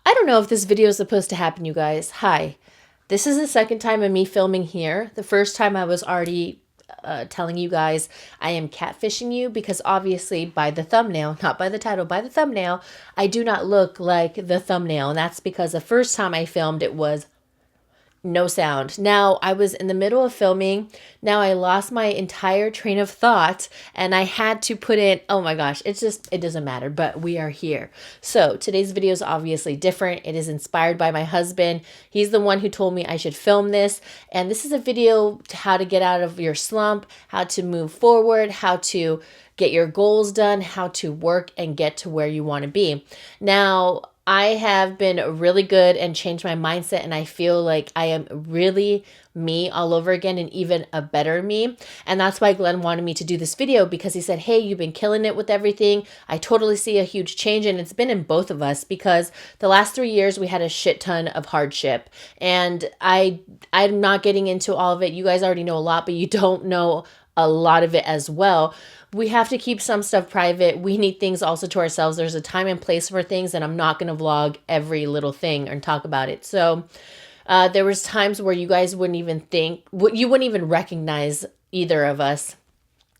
I don't know if this video is supposed to happen, you guys. Hi. This is the second time of me filming here. The first time I was already telling you guys I am catfishing you because obviously by the thumbnail, not by the title, by the thumbnail, I do not look like the thumbnail. And that's because the first time I filmed it was no sound. Now I was in the middle of filming. Now I lost my entire train of thought and I had to put in, oh my gosh, it doesn't matter, but we are here. So today's video is obviously different. It is inspired by my husband. He's the one who told me I should film this. And this is a video to how to get out of your slump, how to move forward, how to get your goals done, how to work and get to where you want to be. Now, I have been really good and changed my mindset, and I feel like I am really me all over again and even a better me. And that's why Glenn wanted me to do this video, because he said, hey, you've been killing it with everything. I totally see a huge change, and it's been in both of us because the last 3 years we had a shit ton of hardship. And I'm not getting into all of it. You guys already know a lot, but you don't know a lot of it as well. We have to keep some stuff private. We need things also to ourselves. There's a time and place for things, and I'm not going to vlog every little thing and talk about it. So there was times where you guys wouldn't even think, you wouldn't even recognize either of us.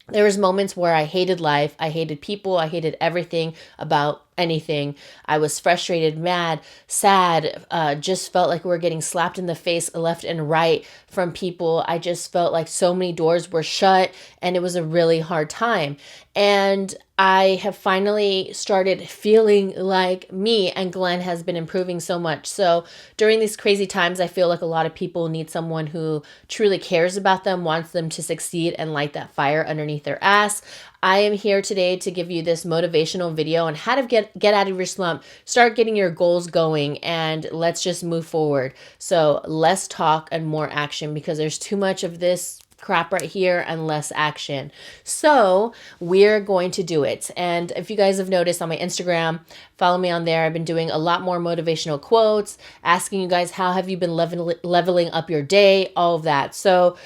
There was moments where I hated life. I hated people. I hated everything about anything. I was frustrated, mad, sad, just felt like we were getting slapped in the face left and right from people. I just felt like so many doors were shut and it was a really hard time. And I have finally started feeling like me, and Glenn has been improving so much. So during these crazy times, I feel like a lot of people need someone who truly cares about them, wants them to succeed and light that fire underneath their ass. I am here today to give you this motivational video on how to get out of your slump, start getting your goals going, and let's just move forward. So less talk and more action, because there's too much of this crap right here and less action. So we're going to do it. And if you guys have noticed on my Instagram, follow me on there. I've been doing a lot more motivational quotes, asking you guys, how have you been leveling up your day, all of that. So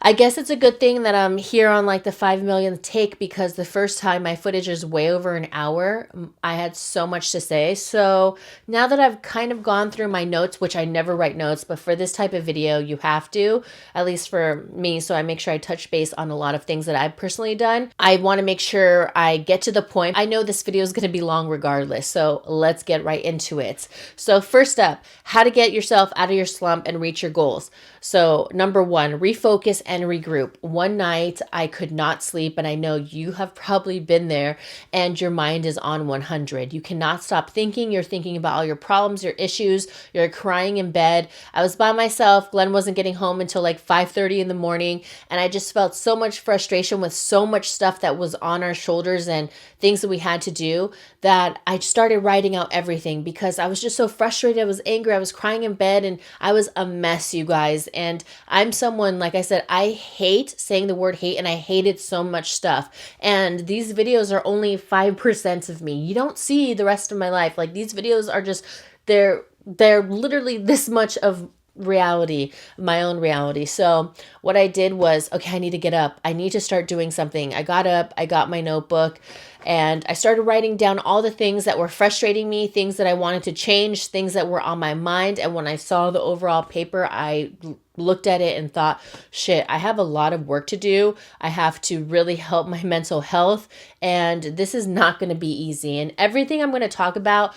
I guess it's a good thing that I'm here on like the 5 millionth take, because the first time my footage is way over an hour. I had so much to say. So now that I've kind of gone through my notes, which I never write notes, but for this type of video, you have to, at least for me. So I make sure I touch base on a lot of things that I've personally done. I want to make sure I get to the point. I know this video is going to be long regardless. So let's get right into it. So first up, how to get yourself out of your slump and reach your goals. So number one, refocus and regroup. One night I could not sleep, and I know you have probably been there, and your mind is on 100. You cannot stop thinking. You're thinking about all your problems, your issues. You're crying in bed. I was by myself. Glenn wasn't getting home until like 5:30 in the morning, and I just felt so much frustration with so much stuff that was on our shoulders and things that we had to do, that I started writing out everything because I was just so frustrated. I was angry. I was crying in bed, and I was a mess, you guys. And I'm someone, like I said, I hate saying the word hate, and I hated so much stuff. And these videos are only 5% of me. You don't see the rest of my life. Like, these videos are just, they're literally this much of reality, my own reality. So what I did was, okay, I need to get up. I need to start doing something. I got up, I got my notebook, and I started writing down all the things that were frustrating me, things that I wanted to change, things that were on my mind. And when I saw the overall paper, I looked at it and thought, shit, I have a lot of work to do. I have to really help my mental health, and this is not going to be easy. And everything I'm going to talk about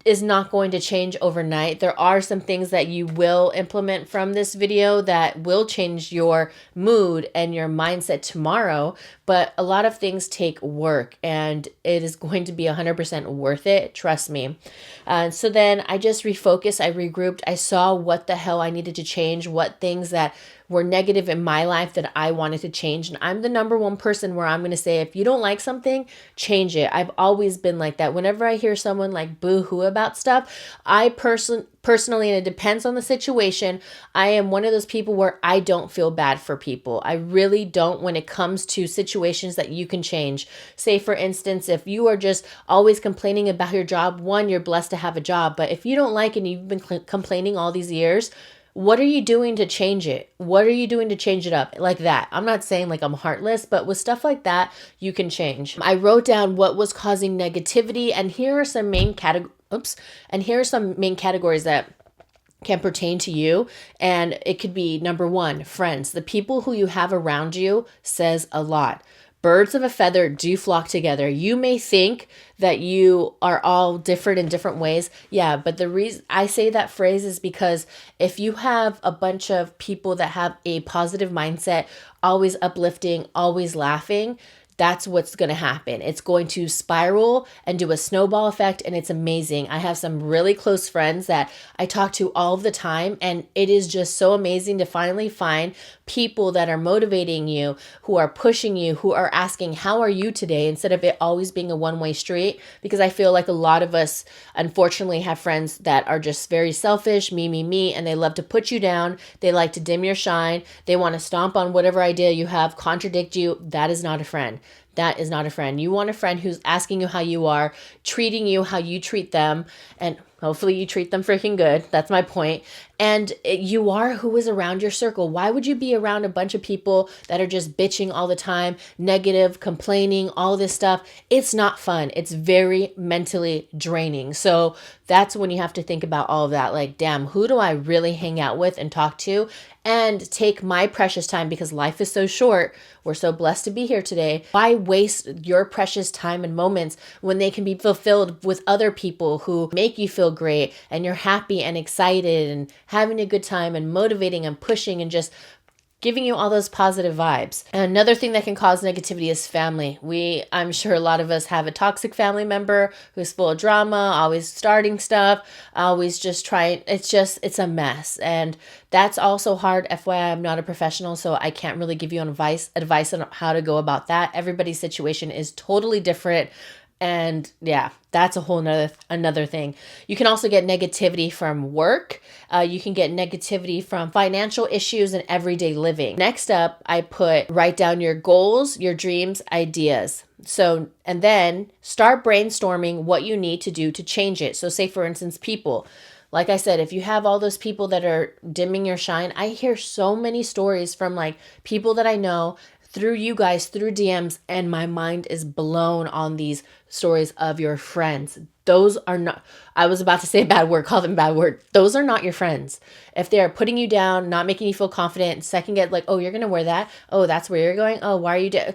is not going to change overnight. There are some things that you will implement from this video that will change your mood and your mindset tomorrow, but a lot of things take work, and it is going to be 100% worth it. Trust me. So then I just refocused, I regrouped, I saw what the hell I needed to change, what things that were negative in my life that I wanted to change. And I'm the number one person where I'm going to say, if you don't like something, change it. I've always been like that. Whenever I hear someone like boo-hoo about stuff, I personally, and it depends on the situation, I am one of those people where I don't feel bad for people. I really don't when it comes to situations that you can change. Say, for instance, if you are just always complaining about your job, one, you're blessed to have a job. But if you don't like it and you've been complaining all these years, what are you doing to change it? What are you doing to change it up? Like that. I'm not saying like I'm heartless, but with stuff like that, you can change. I wrote down what was causing negativity, and here are some main Oops. And here are some main categories that can pertain to you. And it could be number one, friends. The people who you have around you says a lot. Birds of a feather do flock together. You may think that you are all different in different ways. Yeah, but the reason I say that phrase is because if you have a bunch of people that have a positive mindset, always uplifting, always laughing, that's what's going to happen. It's going to spiral and do a snowball effect, and it's amazing. I have some really close friends that I talk to all of the time, and it is just so amazing to finally find people that are motivating you, who are pushing you, who are asking, how are you today? Instead of it always being a one-way street, because I feel like a lot of us, unfortunately, have friends that are just very selfish, me, and they love to put you down. They like to dim your shine. They want to stomp on whatever idea you have, contradict you. That is not a friend. That is not a friend. You want a friend who's asking you how you are, treating you how you treat them, and hopefully you treat them freaking good. That's my point. And you are who is around your circle. Why would you be around a bunch of people that are just bitching all the time, negative, complaining, all this stuff? It's not fun. It's very mentally draining. So that's when you have to think about all of that. Like, damn, who do I really hang out with and talk to? And take my precious time, because life is so short. We're so blessed to be here today. Why waste your precious time and moments when they can be fulfilled with other people who make you feel great and you're happy and excited and having a good time and motivating and pushing and just giving you all those positive vibes. And another thing that can cause negativity is family. I'm sure a lot of us have a toxic family member who's full of drama, always starting stuff, always just trying. It's a mess. And that's also hard. FYI, I'm not a professional, so I can't really give you advice on how to go about that. Everybody's situation is totally different. And yeah, that's a whole another thing. You can also get negativity from work. You can get negativity from financial issues and everyday living. Next up, I put write down your goals, your dreams, ideas. So, and then start brainstorming what you need to do to change it. So say, for instance, people. Like I said, if you have all those people that are dimming your shine, I hear so many stories from like people that I know through you guys, through DMs, and my mind is blown on these stories of your friends. Those are not, I was about to say a bad word, call them a bad word. Those are not your friends. If they're putting you down, not making you feel confident, second get like, oh, you're going to wear that. Oh, that's where you're going. Oh, why are you doing?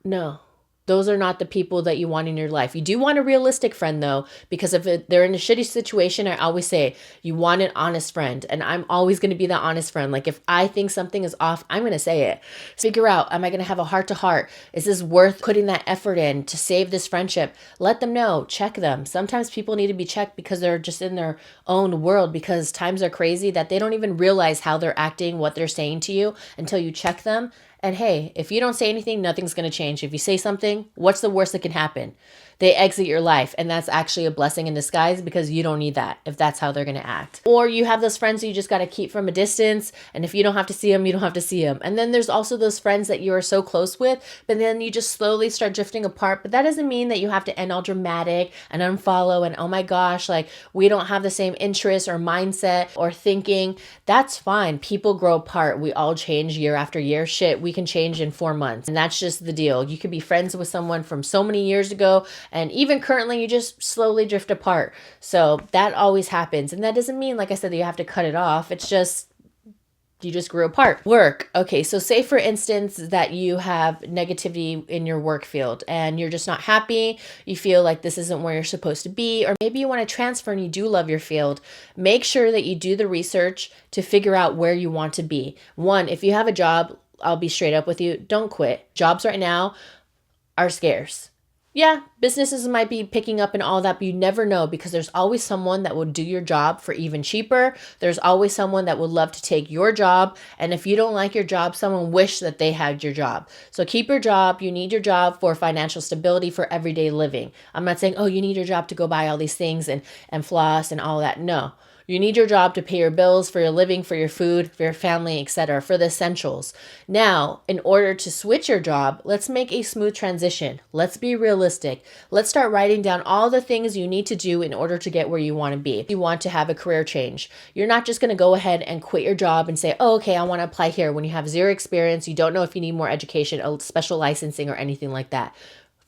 No. Those are not the people that you want in your life. You do want a realistic friend, though, because if they're in a shitty situation, I always say you want an honest friend. And I'm always going to be that honest friend. Like if I think something is off, I'm going to say it. Figure out, am I going to have a heart to heart? Is this worth putting that effort in to save this friendship? Let them know. Check them. Sometimes people need to be checked because they're just in their own world, because times are crazy that they don't even realize how they're acting, what they're saying to you until you check them. And hey, if you don't say anything, nothing's going to change. If you say something, what's the worst that can happen? They exit your life. And that's actually a blessing in disguise, because you don't need that if that's how they're going to act. Or you have those friends that you just got to keep from a distance. And if you don't have to see them, you don't have to see them. And then there's also those friends that you are so close with, but then you just slowly start drifting apart. But that doesn't mean that you have to end all dramatic and unfollow and, oh my gosh, like we don't have the same interests or mindset or thinking. That's fine. People grow apart. We all change year after year. Shit, we can change in 4 months. And that's just the deal. You could be friends with someone from so many years ago, and even currently you just slowly drift apart. So that always happens. And that doesn't mean, like I said, that you have to cut it off. It's just, you just grew apart. Work. Okay, so say for instance that you have negativity in your work field and you're just not happy. You feel like this isn't where you're supposed to be, or maybe you want to transfer and you do love your field. Make sure that you do the research to figure out where you want to be. One, if you have a job, I'll be straight up with you, don't quit. Jobs right now are scarce. Yeah, businesses might be picking up and all that, but you never know, because there's always someone that will do your job for even cheaper. There's always someone that would love to take your job. And if you don't like your job, someone wish that they had your job. So keep your job. You need your job for financial stability, for everyday living. I'm not saying, oh, you need your job to go buy all these things and floss and all that. No. You need your job to pay your bills, for your living, for your food, for your family, etc., for the essentials. Now, in order to switch your job, let's make a smooth transition. Let's be realistic. Let's start writing down all the things you need to do in order to get where you want to be. You want to have a career change. You're not just going to go ahead and quit your job and say, oh, okay, I want to apply here, when you have zero experience, you don't know if you need more education, a special licensing, or anything like that.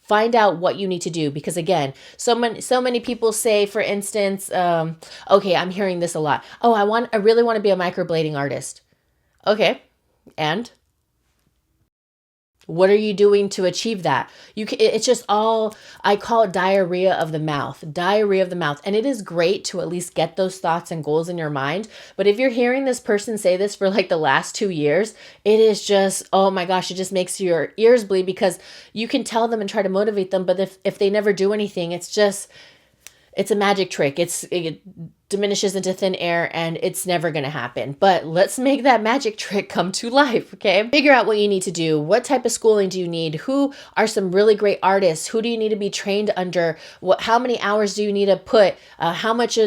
Find out what you need to do, because again, so many people say, for instance, okay, I'm hearing this a lot. Oh, I really want to be a microblading artist. Okay, and what are you doing to achieve that? It's just all, I call it diarrhea of the mouth, diarrhea of the mouth. And it is great to at least get those thoughts and goals in your mind. But if you're hearing this person say this for like the last 2 years, it is just, oh my gosh, it just makes your ears bleed, because you can tell them and try to motivate them. But if they never do anything, it's a magic trick. It diminishes into thin air, and it's never going to happen. But let's make that magic trick come to life, okay? Figure out what you need to do. What type of schooling do you need? Who are some really great artists? Who do you need to be trained under? How many hours do you need to put? How much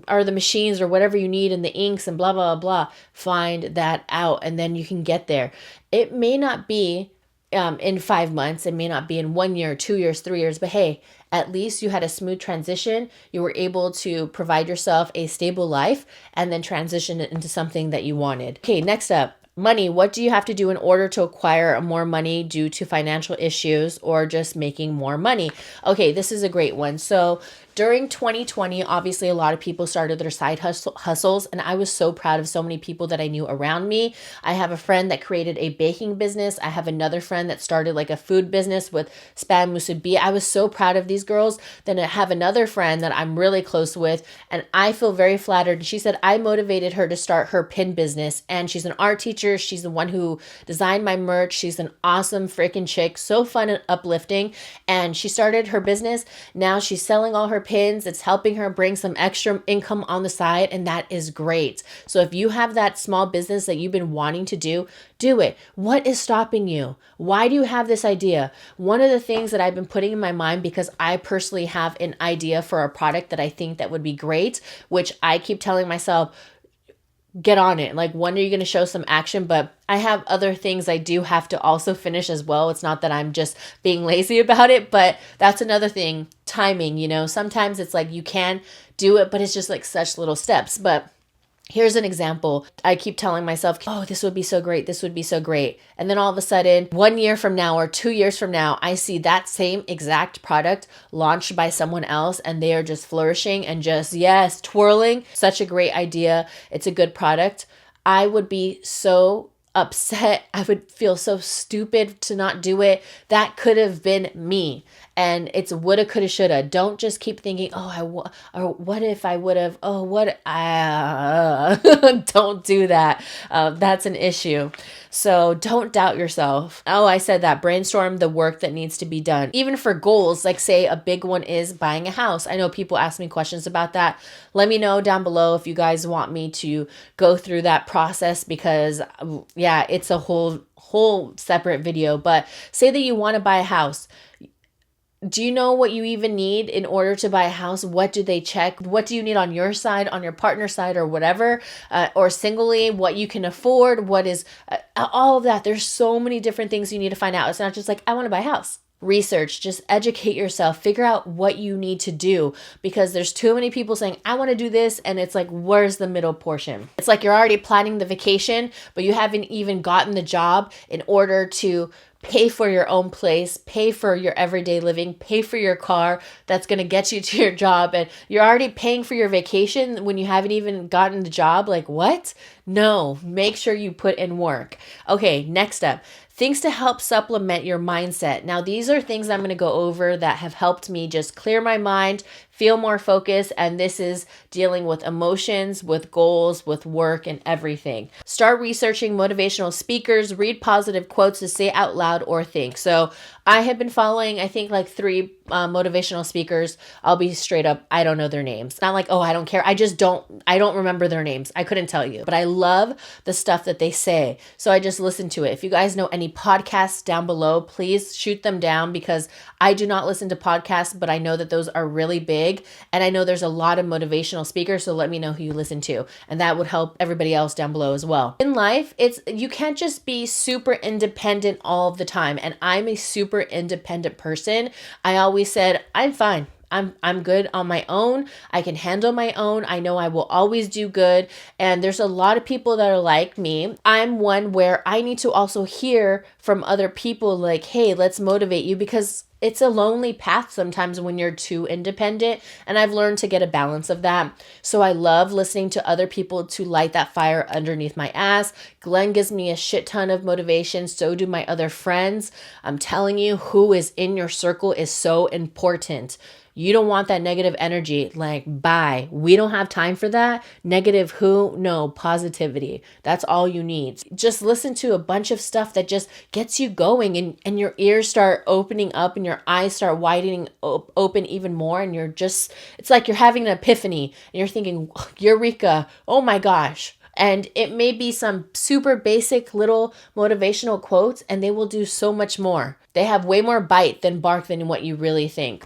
are the machines or whatever you need, and the inks and blah, blah, blah. Find that out, and then you can get there. It may not be in 5 months. It may not be in 1 year, 2 years, 3 years, but hey, at least you had a smooth transition. You were able to provide yourself a stable life and then transition it into something that you wanted. Okay, next up, money. What do you have to do in order to acquire more money due to financial issues or just making more money? Okay, this is a great one. So during 2020, obviously a lot of people started their side hustles, and I was so proud of so many people that I knew around me. I have a friend that created a baking business. I have another friend that started like a food business with spam musubi. I was so proud of these girls. Then I have another friend that I'm really close with, and I feel very flattered. She said I motivated her to start her pin business, and she's an art teacher. She's the one who designed my merch. She's an awesome freaking chick, so fun and uplifting. And she started her business. Now she's selling all her pins. It's helping her bring some extra income on the side, and that is great. So if you have that small business that you've been wanting to do it. What is stopping you? Why do you have this idea? One of the things that I've been putting in my mind, because I personally have an idea for a product that I think that would be great, which I keep telling myself, get on it. Like, when are you going to show some action? But I have other things I do have to also finish as well. It's not that I'm just being lazy about it, but that's another thing. Timing, sometimes it's like you can do it, but it's just like such little steps. But here's an example. I keep telling myself, oh, this would be so great. This would be so great. And then all of a sudden, 1 year from now or 2 years from now, I see that same exact product launched by someone else, and they are just flourishing and just, yes, twirling. Such a great idea. It's a good product. I would be so upset. I would feel so stupid to not do it. That could have been me. And it's woulda, coulda, shoulda. Don't just keep thinking, or what if I would have, don't do that. That's an issue. So don't doubt yourself. Oh, I said that. Brainstorm the work that needs to be done. Even for goals, like say a big one is buying a house. I know people ask me questions about that. Let me know down below if you guys want me to go through that process, because yeah, it's a whole separate video. But say that you want to buy a house. Do you know what you even need in order to buy a house? What do they check? What do you need on your side, on your partner's side, or whatever, or singly, what you can afford, what is all of that. There's so many different things you need to find out. It's not just like, I want to buy a house. Research, just educate yourself, figure out what you need to do, because there's too many people saying, I want to do this. And it's like, where's the middle portion? It's like you're already planning the vacation, but you haven't even gotten the job in order to pay for your own place, pay for your everyday living, pay for your car that's going to get you to your job. And you're already paying for your vacation when you haven't even gotten the job. Like, what? No, make sure you put in work. Okay, next up. Things to help supplement your mindset. Now, these are things I'm going to go over that have helped me just clear my mind, feel more focused, and this is dealing with emotions, with goals, with work, and everything. Start researching motivational speakers, read positive quotes to say out loud or think. So I have been following, I think, like 3 motivational speakers. I'll be straight up, I don't know their names. Not like, oh, I don't care. I don't remember their names. I couldn't tell you, but I love the stuff that they say. So I just listen to it. If you guys know any podcasts down below, please shoot them down, because I do not listen to podcasts, but I know that those are really big. And I know there's a lot of motivational speakers. So let me know who you listen to. And that would help everybody else down below as well. In life, you can't just be super independent all of the time. And I'm a super independent person. I always said, I'm fine. I'm good on my own. I can handle my own. I know I will always do good. And there's a lot of people that are like me. I'm one where I need to also hear from other people like, hey, let's motivate you, because it's a lonely path sometimes when you're too independent. And I've learned to get a balance of that. So I love listening to other people to light that fire underneath my ass. Glenn gives me a shit ton of motivation. So do my other friends. I'm telling you, who is in your circle is so important. You don't want that negative energy. Like, bye. We don't have time for that. Negative who? No, positivity. That's all you need. Just listen to a bunch of stuff that just gets you going, and your ears start opening up and your eyes start widening open even more. And it's like you're having an epiphany and you're thinking, Eureka, oh my gosh. And it may be some super basic little motivational quotes, and they will do so much more. They have way more bite than bark than what you really think.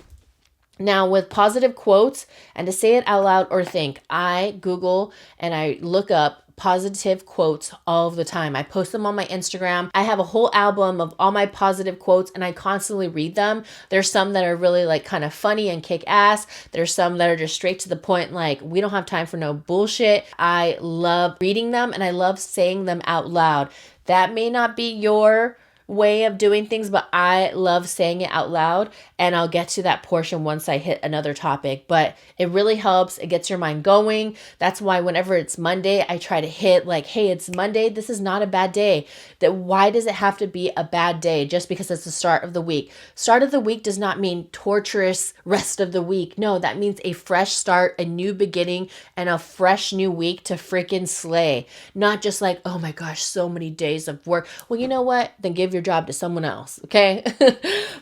Now, with positive quotes, and to say it out loud or think, I Google and I look up positive quotes all of the time. I post them on my Instagram. I have a whole album of all my positive quotes, and I constantly read them. There's some that are really like kind of funny and kick ass. There's some that are just straight to the point, like, we don't have time for no bullshit. I love reading them and I love saying them out loud. That may not be your way of doing things, but I love saying it out loud, and I'll get to that portion once I hit another topic. But it really helps. It gets your mind going. That's why whenever it's Monday, I try to hit like, hey, it's Monday. This is not a bad day. That why does it have to be a bad day just because it's the start of the week? Start of the week does not mean torturous rest of the week. No, that means a fresh start, a new beginning, and a fresh new week to freaking slay. Not just like, oh my gosh, so many days of work. Well, you know what? Then give your job to someone else, okay?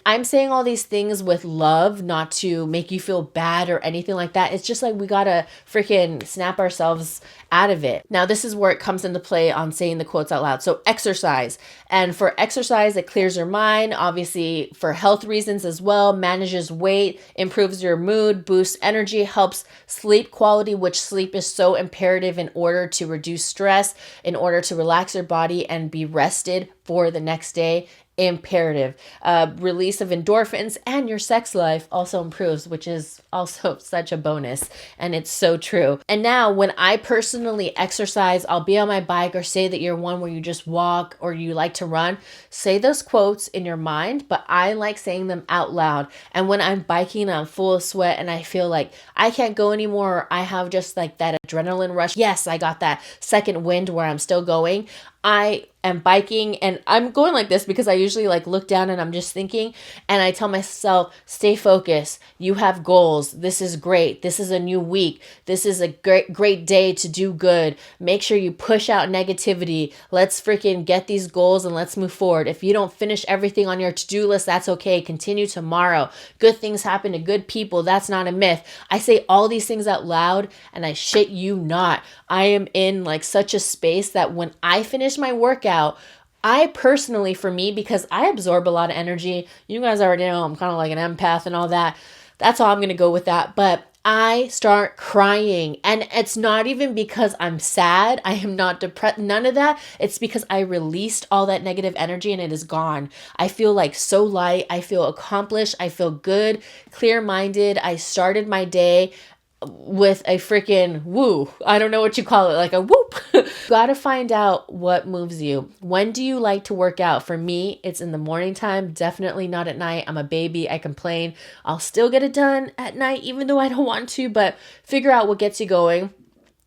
I'm saying all these things with love, not to make you feel bad or anything like that. It's just like we gotta freaking snap ourselves out of it. Now, this is where it comes into play on saying the quotes out loud. So exercise. And for exercise, it clears your mind, obviously for health reasons as well, manages weight, improves your mood, boosts energy, helps sleep quality, which sleep is so imperative in order to reduce stress, in order to relax your body and be rested for the next day. Imperative. Release of endorphins, and your sex life also improves, which is also such a bonus. And it's so true. And now when I personally exercise, I'll be on my bike, or say that you're one where you just walk or you like to run, say those quotes in your mind, but I like saying them out loud. And when I'm biking, I'm full of sweat and I feel like I can't go anymore, or I have just like that adrenaline rush. Yes, I got that second wind where I'm still going. I am biking and I'm going like this because I usually like look down and I'm just thinking, and I tell myself, stay focused. You have goals. This is great. This is a new week. This is a great day to do good. Make sure you push out negativity. Let's freaking get these goals and let's move forward. If you don't finish everything on your to-do list, that's okay. Continue tomorrow. Good things happen to good people. That's not a myth. I say all these things out loud and I shit you not. I am in like such a space that when I finish my workout, I personally, for me, because I absorb a lot of energy, you guys already know I'm kind of like an empath and all that. That's all I'm going to go with that. But I start crying, and it's not even because I'm sad. I am not depressed. None of that. It's because I released all that negative energy and it is gone. I feel like so light. I feel accomplished. I feel good, clear-minded. I started my day with a freaking woo. I don't know what you call it, like a whoop. Gotta find out what moves you. When do you like to work out? For me, it's in the morning time, definitely not at night. I'm a baby. I complain. I'll still get it done at night, even though I don't want to, but figure out what gets you going.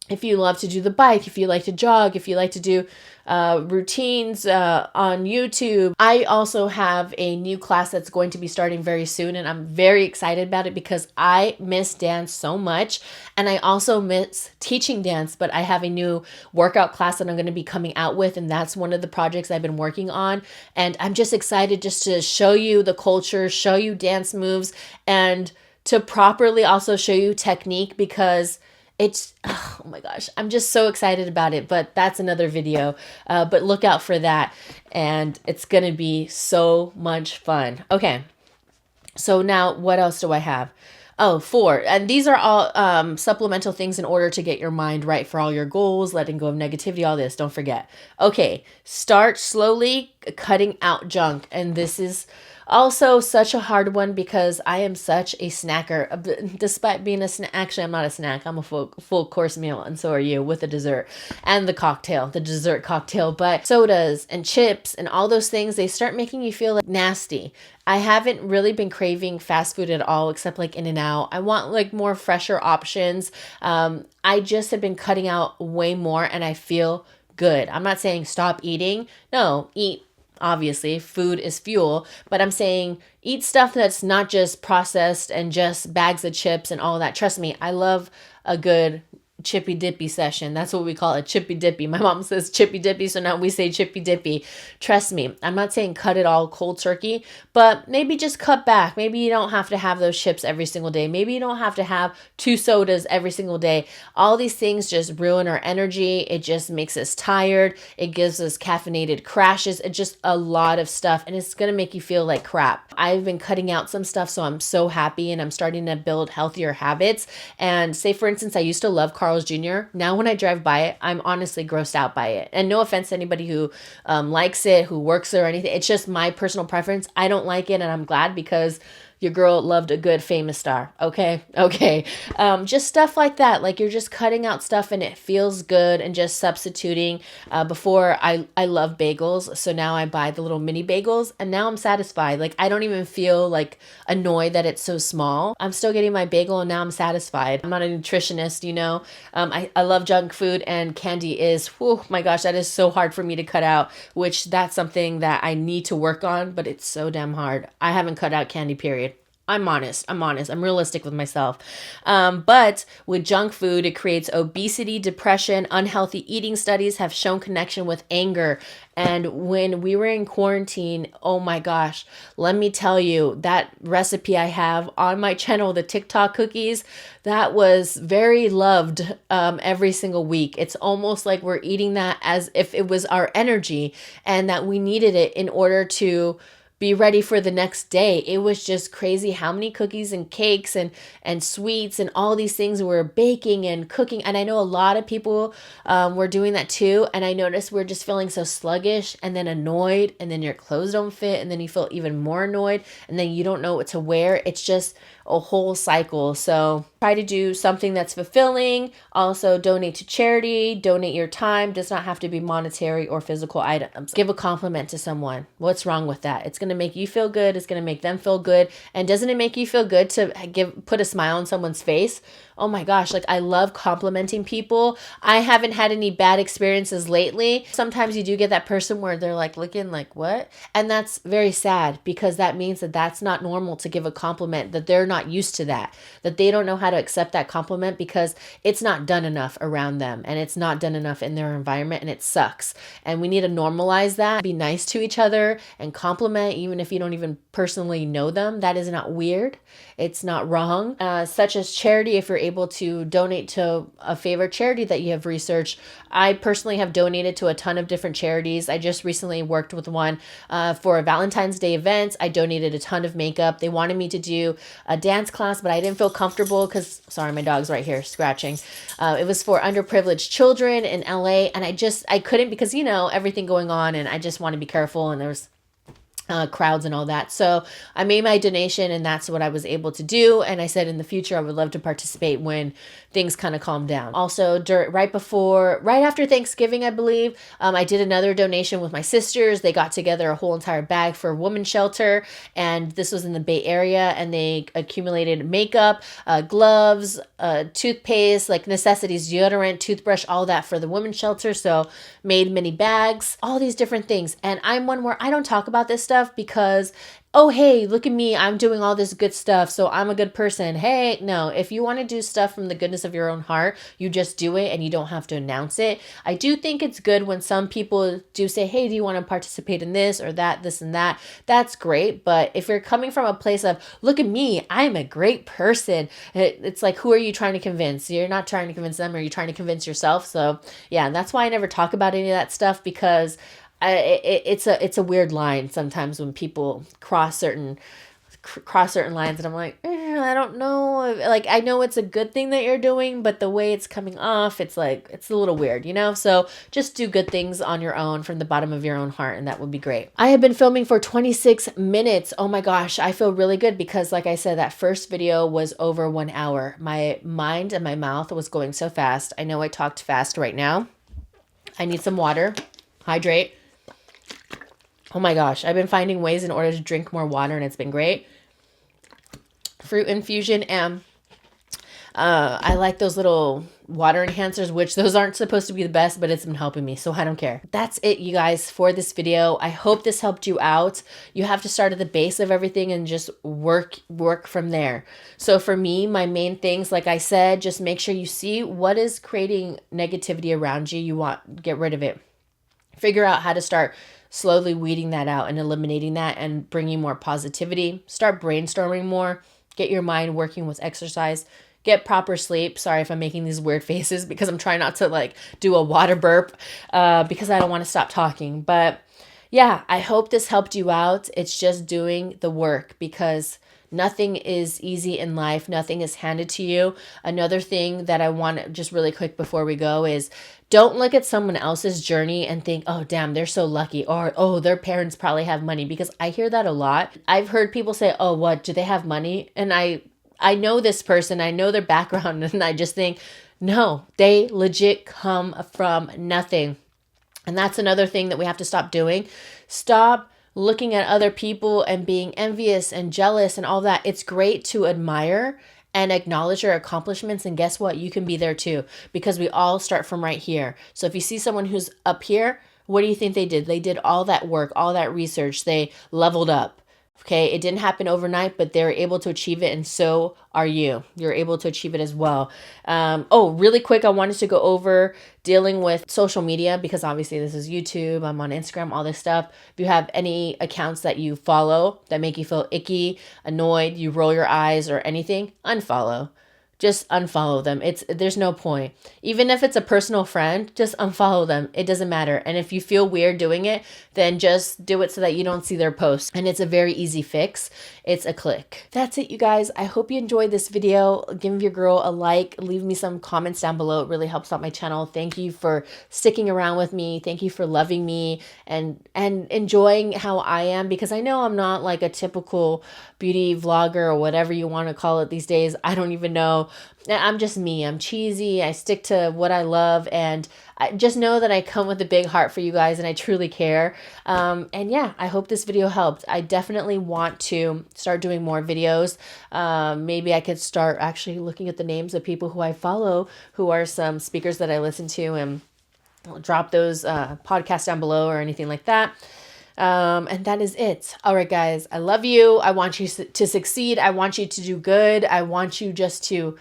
If you love to do the bike, if you like to jog, if you like to do routines on YouTube. I also have a new class that's going to be starting very soon, and I'm very excited about it because I miss dance so much, and I also miss teaching dance, but I have a new workout class that I'm going to be coming out with, and that's one of the projects I've been working on, and I'm just excited just to show you the culture, show you dance moves, and to properly also show you technique, because it's, oh my gosh, I'm just so excited about it, but that's another video. But look out for that, and it's going to be so much fun. Okay, so now what else do I have? Oh, 4. And these are all supplemental things in order to get your mind right for all your goals, letting go of negativity, all this. Don't forget. Okay, start slowly cutting out junk. And this is Also, such a hard one because I am such a snacker. Despite being a snack, actually, I'm not a snack. I'm a full course meal, and so are you, with a dessert and the cocktail, the dessert cocktail. But sodas and chips and all those things, they start making you feel like nasty. I haven't really been craving fast food at all, except like In-N-Out. I want like more fresher options. I just have been cutting out way more, and I feel good. I'm not saying stop eating. No, eat. Obviously, food is fuel, but I'm saying eat stuff that's not just processed and just bags of chips and all that. Trust me, I love a good chippy dippy session. That's what we call it, chippy dippy. My mom says chippy dippy, so now we say chippy dippy. Trust me, I'm not saying cut it all cold turkey, but maybe just cut back. Maybe you don't have to have those chips every single day. Maybe you don't have to have 2 sodas every single day. All these things just ruin our energy. It just makes us tired. It gives us caffeinated crashes. It's just a lot of stuff, and it's gonna make you feel like crap. I've been cutting out some stuff, so I'm so happy, and I'm starting to build healthier habits. And say, for instance, I used to love Carl's Jr. Now when I drive by it, I'm honestly grossed out by it. And no offense to anybody who likes it, who works there or anything. It's just my personal preference. I don't like it, and I'm glad because your girl loved a good famous star. Okay. Just stuff like that. Like you're just cutting out stuff and it feels good, and just substituting. Before I love bagels. So now I buy the little mini bagels, and now I'm satisfied. Like I don't even feel like annoyed that it's so small. I'm still getting my bagel, and now I'm satisfied. I'm not a nutritionist, you know. I love junk food, and candy is, oh my gosh, that is so hard for me to cut out, which that's something that I need to work on, but it's so damn hard. I haven't cut out candy, period. I'm honest. I'm realistic with myself. But with junk food, it creates obesity, depression, unhealthy eating. Studies have shown connection with anger. And when we were in quarantine, oh my gosh, let me tell you, that recipe I have on my channel, the TikTok cookies, that was very loved every single week. It's almost like we're eating that as if it was our energy, and that we needed it in order to be ready for the next day. It was just crazy how many cookies and cakes and sweets and all these things we were baking and cooking. And I know a lot of people were doing that too. And I noticed we're just feeling so sluggish and then annoyed, and then your clothes don't fit, and then you feel even more annoyed, and then you don't know what to wear. It's just a whole cycle. So try to do something that's fulfilling. Also donate to charity. Donate your time. Does not have to be monetary or physical items. Give a compliment to someone. What's wrong with that? It's going to make you feel good. It's going to make them feel good. And doesn't it make you feel good to put a smile on someone's face? Oh my gosh, like I love complimenting people. I haven't had any bad experiences lately. Sometimes you do get that person where they're like looking like, what? And that's very sad, because that means that that's not normal to give a compliment, that they're not used to that they don't know how to accept that compliment because it's not done enough around them, and it's not done enough in their environment, and it sucks. And we need to normalize that. Be nice to each other and compliment, even if you don't even personally know them. That is not weird. It's not wrong. Such as charity, if you're able to donate to a favorite charity that you have researched. I personally have donated to a ton of different charities. I just recently worked with one for a Valentine's Day event. I donated a ton of makeup. They wanted me to do a dance class, but I didn't feel comfortable because, sorry, my dog's right here scratching. It was for underprivileged children in LA, and I couldn't, because, you know, everything going on, and I just want to be careful, and there was crowds and all that. So I made my donation, and that's what I was able to do. And I said in the future, I would love to participate when things kind of calm down. Also, right after Thanksgiving, I believe, I did another donation with my sisters. They got together a whole entire bag for a women's shelter. And this was in the Bay Area, and they accumulated makeup, gloves, toothpaste, like necessities, deodorant, toothbrush, all that for the women's shelter. So made many bags, all these different things. And I'm one where I don't talk about this stuff because, oh, hey, look at me, I'm doing all this good stuff, so I'm a good person. Hey, no, if you want to do stuff from the goodness of your own heart, you just do it, and you don't have to announce it. I do think it's good when some people do say, hey, do you want to participate in this or that, this and that? That's great. But if you're coming from a place of, look at me, I'm a great person, it's like, who are you trying to convince? You're not trying to convince them, or you're trying to convince yourself. So yeah, that's why I never talk about any of that stuff, because it's a weird line sometimes when people cross certain cross certain lines, and I'm like, I don't know. Like, I know it's a good thing that you're doing, but the way it's coming off, it's like, it's a little weird, you know? So just do good things on your own from the bottom of your own heart, and that would be great. I have been filming for 26 minutes. Oh my gosh, I feel really good because, like I said, that first video was over 1 hour. My mind and my mouth was going so fast. I know I talked fast right now. I need some water. Hydrate. Oh my gosh, I've been finding ways in order to drink more water, and it's been great. Fruit infusion, and I like those little water enhancers, which those aren't supposed to be the best, but it's been helping me, so I don't care. That's it, you guys, for this video. I hope this helped you out. You have to start at the base of everything and just work from there. So for me, my main things, like I said, just make sure you see what is creating negativity around you. You want to get rid of it. Figure out how to start slowly weeding that out and eliminating that and bringing more positivity. Start brainstorming more. Get your mind working with exercise. Get proper sleep. Sorry if I'm making these weird faces because I'm trying not to like do a water burp because I don't want to stop talking. But yeah, I hope this helped you out. It's just doing the work because nothing is easy in life. Nothing is handed to you. Another thing that I want just really quick before we go is don't look at someone else's journey and think, oh, damn, they're so lucky. Or, oh, their parents probably have money, because I hear that a lot. I've heard people say, oh, what, do they have money? And I know this person, I know their background, and I just think, no, they legit come from nothing. And that's another thing that we have to stop doing. Stop looking at other people and being envious and jealous and all that. It's great to admire and acknowledge your accomplishments. And guess what? You can be there too, because we all start from right here. So if you see someone who's up here, what do you think they did? They did all that work, all that research. They leveled up. Okay, it didn't happen overnight, but they're able to achieve it, and so are you. You're able to achieve it as well. Oh, really quick, I wanted to go over dealing with social media, because obviously this is YouTube, I'm on Instagram, all this stuff. If you have any accounts that you follow that make you feel icky, annoyed, you roll your eyes or anything, unfollow. Just unfollow them. There's no point. Even if it's a personal friend, just unfollow them. It doesn't matter. And if you feel weird doing it, then just do it so that you don't see their posts. And it's a very easy fix. It's a click. That's it, you guys. I hope you enjoyed this video. Give your girl a like. Leave me some comments down below. It really helps out my channel. Thank you for sticking around with me. Thank you for loving me and enjoying how I am, because I know I'm not like a typical beauty vlogger or whatever you want to call it these days. I don't even know. I'm just me. I'm cheesy. I stick to what I love, and I just know that I come with a big heart for you guys, and I truly care. And yeah, I hope this video helped. I definitely want to start doing more videos. Maybe I could start actually looking at the names of people who I follow, who are some speakers that I listen to, and I'll drop those podcasts down below or anything like that. And that is it. All right, guys, I love you. I want you to succeed. I want you to do good. I want you just to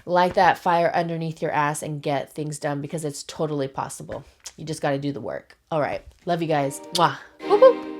light that fire underneath your ass and get things done, because it's totally possible. You just got to do the work. All right. Love you guys. Mwah. Woo-hoo.